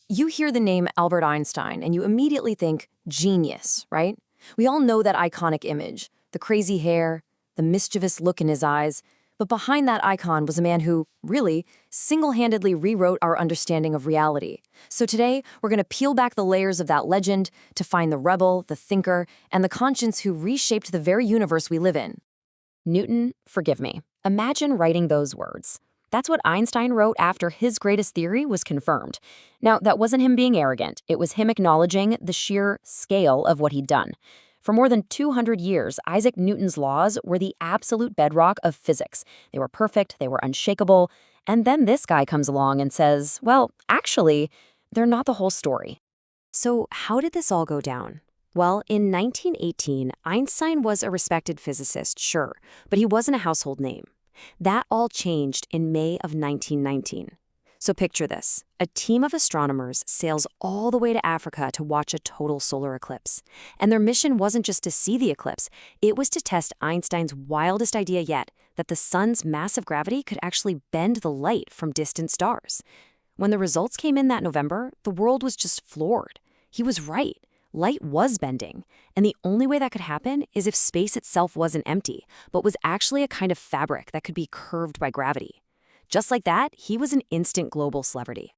You hear the name Albert Einstein and you immediately think genius, right? We all know that iconic image, the crazy hair, the mischievous look in his eyes. But behind that icon was a man who, really, single-handedly rewrote our understanding of reality. So today, we're going to peel back the layers of that legend to find the rebel, the thinker, and the conscience who reshaped the very universe we live in. Newton, forgive me. Imagine writing those words. That's what Einstein wrote after his greatest theory was confirmed. Now, that wasn't him being arrogant. It was him acknowledging the sheer scale of what he'd done. For more than 200 years, Isaac Newton's laws were the absolute bedrock of physics. They were perfect, they were unshakable. And then this guy comes along and says, well, actually, they're not the whole story. So how did this all go down? Well, in 1918, Einstein was a respected physicist, sure, but he wasn't a household name. That all changed in May of 1919. So picture this. A team of astronomers sails all the way to Africa to watch a total solar eclipse. And their mission wasn't just to see the eclipse, it was to test Einstein's wildest idea yet, that the sun's massive gravity could actually bend the light from distant stars. When the results came in that November, the world was just floored. He was right. Light was bending, and the only way that could happen is if space itself wasn't empty, but was actually a kind of fabric that could be curved by gravity. Just like that, he was an instant global celebrity.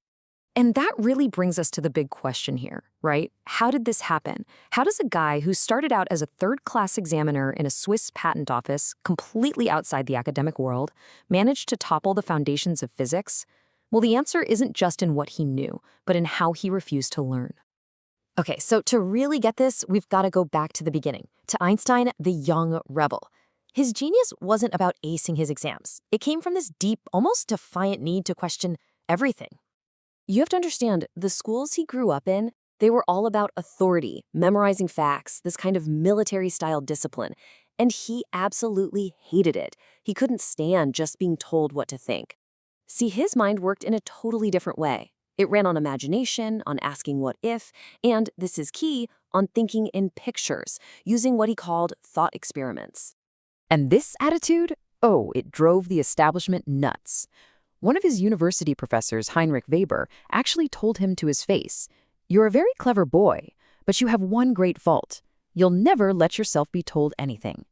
And that really brings us to the big question here, right? How did this happen? How does a guy who started out as a third-class examiner in a Swiss patent office, completely outside the academic world, manage to topple the foundations of physics? Well, the answer isn't just in what he knew, but in how he refused to learn. Okay, so to really get this, we've got to go back to the beginning, to Einstein, the young rebel. His genius wasn't about acing his exams. It came from this deep, almost defiant need to question everything. You have to understand, the schools he grew up in, they were all about authority, memorizing facts, this kind of military-style discipline. And he absolutely hated it. He couldn't stand just being told what to think. See, his mind worked in a totally different way. It ran on imagination, on asking what if, and, this is key, on thinking in pictures, using what he called thought experiments. And this attitude? Oh, it drove the establishment nuts. One of his university professors, Heinrich Weber, actually told him to his face, "You're a very clever boy, but you have one great fault. You'll never let yourself be told anything."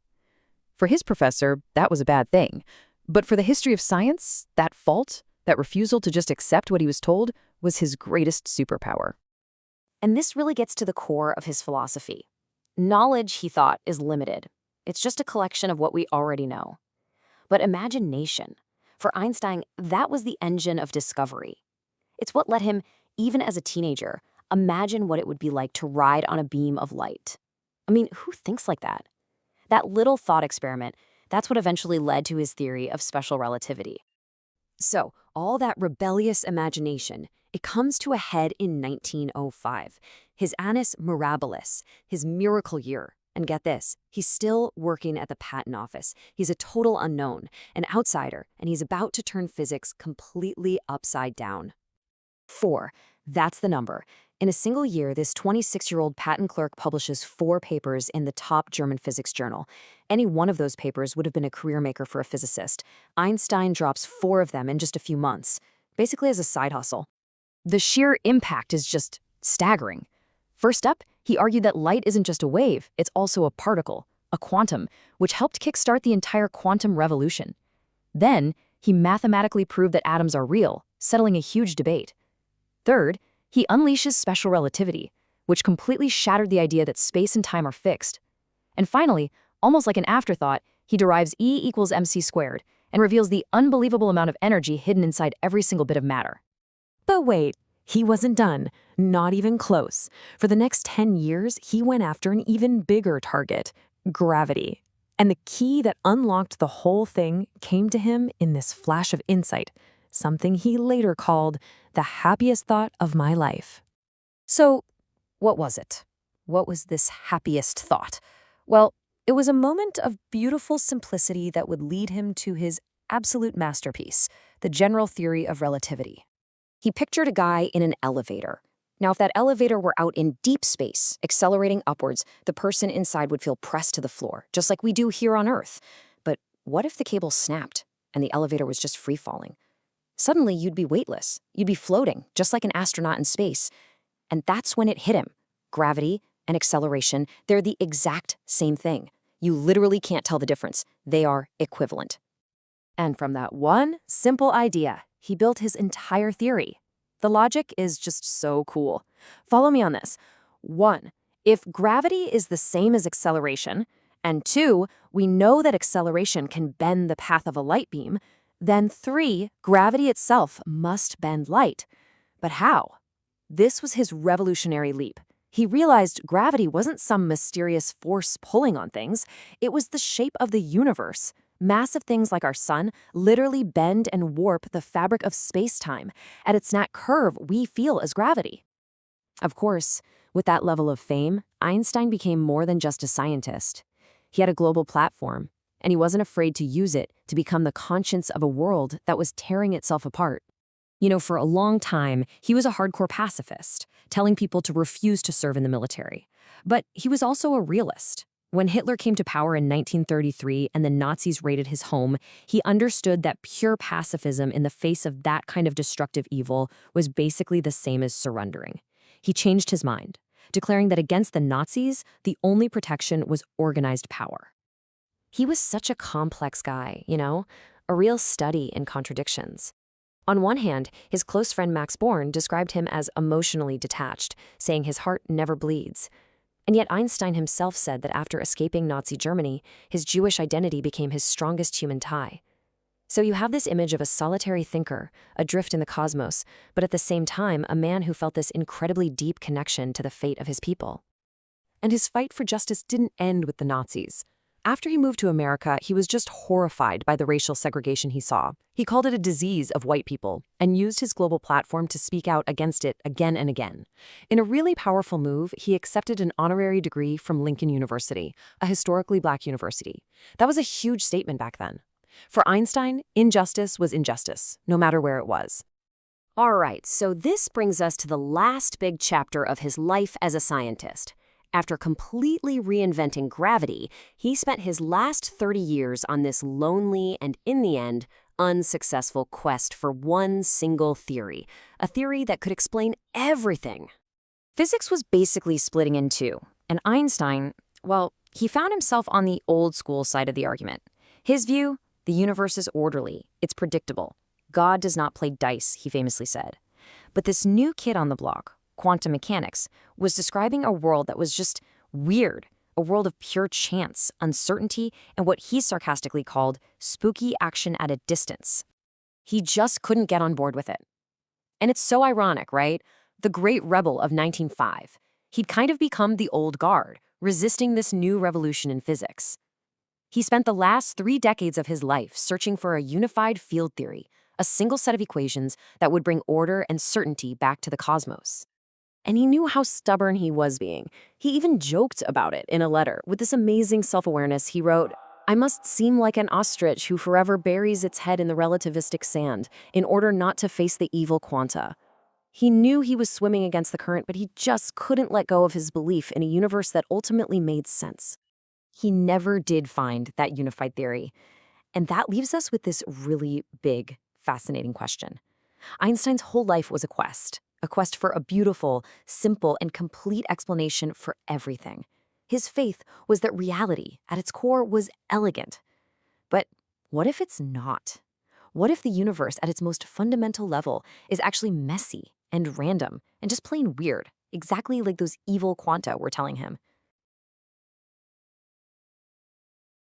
For his professor, that was a bad thing. But for the history of science, that fault, that refusal to just accept what he was told, was his greatest superpower. And this really gets to the core of his philosophy. Knowledge, he thought, is limited. It's just a collection of what we already know. But imagination, for Einstein, that was the engine of discovery. It's what let him, even as a teenager, imagine what it would be like to ride on a beam of light. I mean, who thinks like that? That little thought experiment, that's what eventually led to his theory of special relativity. So, all that rebellious imagination, it comes to a head in 1905, his annus mirabilis, his miracle year. And get this, he's still working at the patent office. He's a total unknown, an outsider, and he's about to turn physics completely upside down. 4, that's the number. In a single year, this 26-year-old patent clerk publishes 4 papers in the top German physics journal. Any one of those papers would have been a career maker for a physicist. Einstein drops 4 of them in just a few months, basically as a side hustle. The sheer impact is just staggering. First up, he argued that light isn't just a wave, it's also a particle, a quantum, which helped kickstart the entire quantum revolution. Then, he mathematically proved that atoms are real, settling a huge debate. Third, he unleashes special relativity, which completely shattered the idea that space and time are fixed. And finally, almost like an afterthought, he derives E equals mc squared and reveals the unbelievable amount of energy hidden inside every single bit of matter. But wait, he wasn't done. Not even close. For the next 10 years, he went after an even bigger target, gravity. And the key that unlocked the whole thing came to him in this flash of insight, something he later called the happiest thought of my life. So, what was it? What was this happiest thought? Well, it was a moment of beautiful simplicity that would lead him to his absolute masterpiece, the general theory of relativity. He pictured a guy in an elevator. Now, if that elevator were out in deep space, accelerating upwards, the person inside would feel pressed to the floor, just like we do here on Earth. But what if the cable snapped and the elevator was just free-falling? Suddenly, you'd be weightless. You'd be floating, just like an astronaut in space. And that's when it hit him. Gravity and acceleration, they're the exact same thing. You literally can't tell the difference. They are equivalent. And from that one simple idea, he built his entire theory. The logic is just so cool. Follow me on this. 1. If gravity is the same as acceleration, and 2, we know that acceleration can bend the path of a light beam, then 3, gravity itself must bend light. But how? This was his revolutionary leap. He realized gravity wasn't some mysterious force pulling on things. It was the shape of the universe. Massive things like our sun literally bend and warp the fabric of space-time. At its net curve, we feel as gravity. Of course, with that level of fame, Einstein became more than just a scientist. He had a global platform, and he wasn't afraid to use it to become the conscience of a world that was tearing itself apart. You know, for a long time, he was a hardcore pacifist, telling people to refuse to serve in the military. But he was also a realist. When Hitler came to power in 1933 and the Nazis raided his home, he understood that pure pacifism in the face of that kind of destructive evil was basically the same as surrendering. He changed his mind, declaring that against the Nazis, the only protection was organized power. He was such a complex guy, a real study in contradictions. On one hand, his close friend Max Born described him as emotionally detached, saying his heart never bleeds. And yet Einstein himself said that after escaping Nazi Germany, his Jewish identity became his strongest human tie. So you have this image of a solitary thinker, adrift in the cosmos, but at the same time, a man who felt this incredibly deep connection to the fate of his people. And his fight for justice didn't end with the Nazis. After he moved to America, he was just horrified by the racial segregation he saw. He called it a disease of white people and used his global platform to speak out against it again and again. In a really powerful move, he accepted an honorary degree from Lincoln University, a historically black university. That was a huge statement back then. For Einstein, injustice was injustice, no matter where it was. All right, so this brings us to the last big chapter of his life as a scientist. After completely reinventing gravity, he spent his last 30 years on this lonely and, in the end, unsuccessful quest for one single theory, a theory that could explain everything. Physics was basically splitting in two, and Einstein, well, he found himself on the old school side of the argument. His view, the universe is orderly, it's predictable. God does not play dice, he famously said. But this new kid on the block, quantum mechanics, was describing a world that was just weird, a world of pure chance, uncertainty, and what he sarcastically called spooky action at a distance. He just couldn't get on board with it. And it's so ironic, right? The great rebel of 1905. He'd kind of become the old guard, resisting this new revolution in physics. He spent the last 3 decades of his life searching for a unified field theory, a single set of equations that would bring order and certainty back to the cosmos. And he knew how stubborn he was being. He even joked about it in a letter. With this amazing self-awareness, he wrote, "I must seem like an ostrich who forever buries its head in the relativistic sand in order not to face the evil quanta." He knew he was swimming against the current, but he just couldn't let go of his belief in a universe that ultimately made sense. He never did find that unified theory. And that leaves us with this really big, fascinating question. Einstein's whole life was a quest for a beautiful, simple, and complete explanation for everything. His faith was that reality, at its core, was elegant. But what if it's not? What if the universe, at its most fundamental level, is actually messy and random and just plain weird, exactly like those evil quanta were telling him?